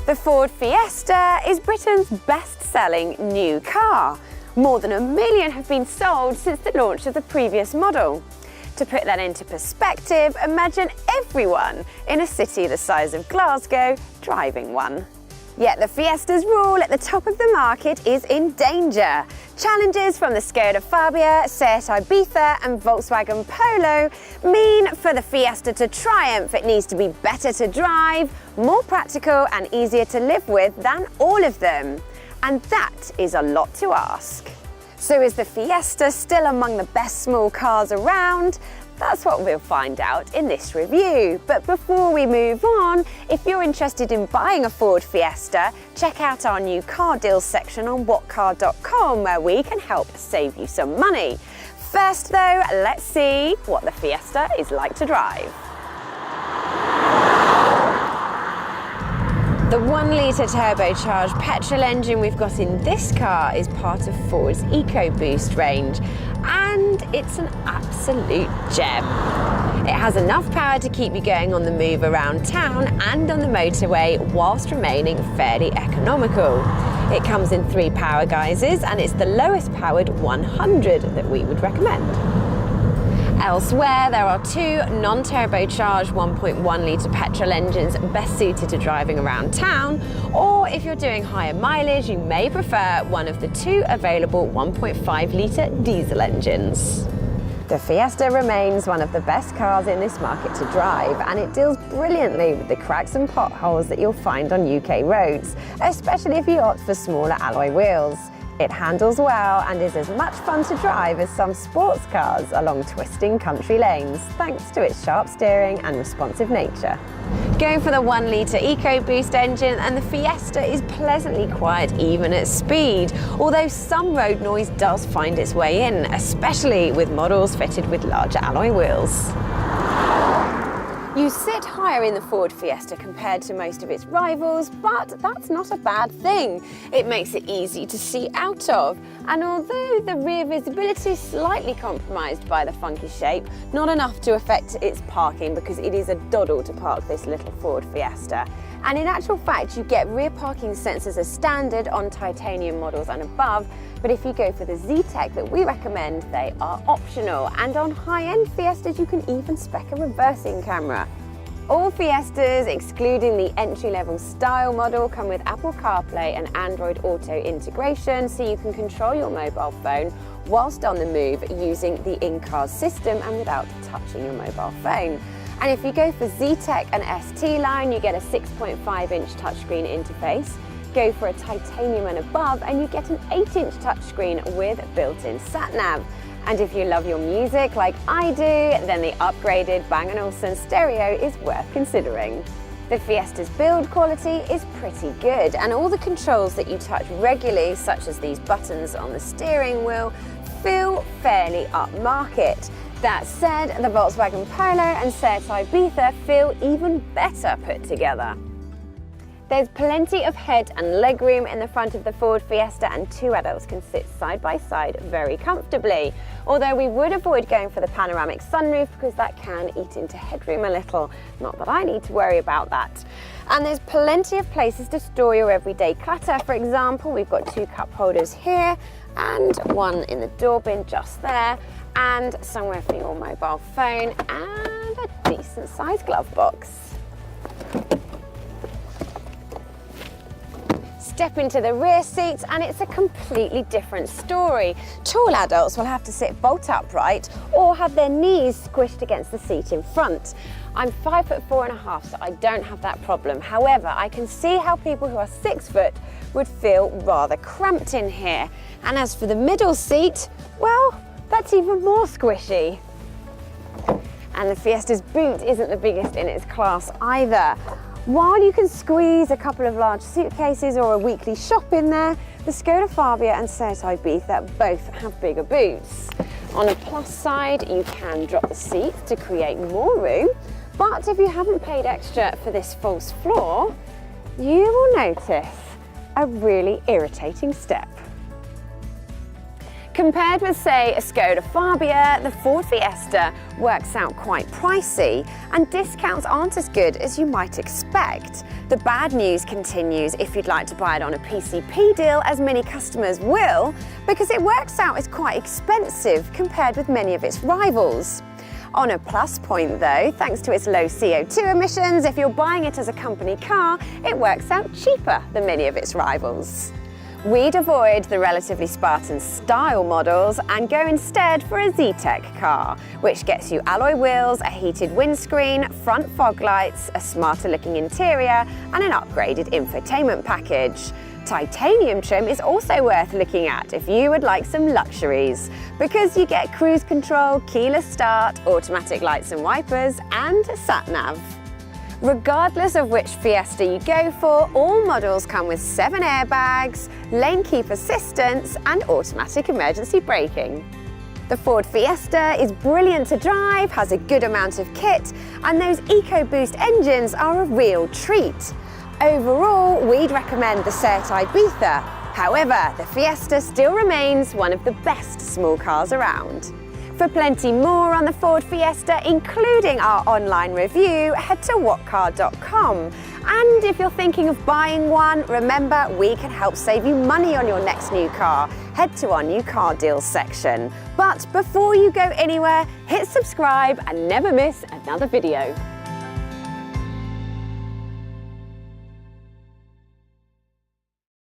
The Ford Fiesta is Britain's best-selling new car. More than 1 million have been sold since the launch of the previous model. To put that into perspective, imagine everyone in a city the size of Glasgow driving one. Yet the Fiesta's rule at the top of the market is in danger. Challenges from the Skoda Fabia, Seat Ibiza and Volkswagen Polo mean for the Fiesta to triumph it needs to be better to drive, more practical and easier to live with than all of them. And that is a lot to ask. So is the Fiesta still among the best small cars around? That's what we'll find out in this review. But before we move on, if you're interested in buying a Ford Fiesta, check out our new car deals section on WhatCar.com where we can help save you some money. First though, let's see what the Fiesta is like to drive. The 1-litre turbocharged petrol engine we've got in this car is part of Ford's EcoBoost range, and it's an absolute gem. It has enough power to keep you going on the move around town and on the motorway whilst remaining fairly economical. It comes in 3 power guises and it's the lowest powered 100 that we would recommend. Elsewhere, there are 2 non-turbocharged 1.1-litre petrol engines best suited to driving around town, or if you're doing higher mileage, you may prefer one of the 2 available 1.5-litre diesel engines. The Fiesta remains one of the best cars in this market to drive, and it deals brilliantly with the cracks and potholes that you'll find on UK roads, especially if you opt for smaller alloy wheels. It handles well and is as much fun to drive as some sports cars along twisting country lanes, thanks to its sharp steering and responsive nature. Going for the 1-litre EcoBoost engine, and the Fiesta is pleasantly quiet even at speed, although some road noise does find its way in, especially with models fitted with larger alloy wheels. You sit higher in the Ford Fiesta compared to most of its rivals, but that's not a bad thing. It makes it easy to see out of, and although the rear visibility is slightly compromised by the funky shape, not enough to affect its parking because it is a doddle to park this little Ford Fiesta. And in actual fact, you get rear parking sensors as standard on titanium models and above, but if you go for the Zetec that we recommend, they are optional. And on high-end Fiestas, you can even spec a reversing camera. All Fiestas, excluding the entry-level style model, come with Apple CarPlay and Android Auto integration, so you can control your mobile phone whilst on the move using the in-car system and without touching your mobile phone. And if you go for Zetec and ST line, you get a 6.5-inch touchscreen interface. Go for a titanium and above, and you get an 8-inch touchscreen with built-in sat-nav. And if you love your music like I do, then the upgraded Bang & Olufsen stereo is worth considering. The Fiesta's build quality is pretty good, and all the controls that you touch regularly, such as these buttons on the steering wheel, feel fairly upmarket. That said, the Volkswagen Polo and Seat Ibiza feel even better put together. There's plenty of head and legroom in the front of the Ford Fiesta, and 2 adults can sit side by side very comfortably. Although we would avoid going for the panoramic sunroof because that can eat into headroom a little. Not that I need to worry about that. And there's plenty of places to store your everyday clutter. For example, we've got 2 cup holders here and 1 in the door bin just there, and somewhere for your mobile phone, and a decent sized glove box. Step into the rear seats and it's a completely different story. Tall adults will have to sit bolt upright or have their knees squished against the seat in front. I'm 5'4½", so I don't have that problem. However, I can see how people who are 6 foot would feel rather cramped in here. And as for the middle seat, well, that's even more squishy. And the Fiesta's boot isn't the biggest in its class either. While you can squeeze a couple of large suitcases or a weekly shop in there, the Skoda Fabia and Seat Ibiza both have bigger boots. On a plus side, you can drop the seat to create more room, but if you haven't paid extra for this false floor, you will notice a really irritating step. Compared with, say, a Skoda Fabia, the Ford Fiesta works out quite pricey, and discounts aren't as good as you might expect. The bad news continues if you'd like to buy it on a PCP deal, as many customers will, because it works out as quite expensive compared with many of its rivals. On a plus point though, thanks to its low CO2 emissions, if you're buying it as a company car, it works out cheaper than many of its rivals. We'd avoid the relatively Spartan style models and go instead for a Zetec car, which gets you alloy wheels, a heated windscreen, front fog lights, a smarter looking interior and an upgraded infotainment package. Titanium trim is also worth looking at if you would like some luxuries, because you get cruise control, keyless start, automatic lights and wipers and sat-nav. Regardless of which Fiesta you go for, all models come with 7 airbags, lane keep assistance and automatic emergency braking. The Ford Fiesta is brilliant to drive, has a good amount of kit, and those EcoBoost engines are a real treat. Overall, we'd recommend the Seat Ibiza. However, the Fiesta still remains one of the best small cars around. For plenty more on the Ford Fiesta, including our online review, head to WhatCar.com. And if you're thinking of buying one, remember we can help save you money on your next new car. Head to our new car deals section. But before you go anywhere, hit subscribe and never miss another video.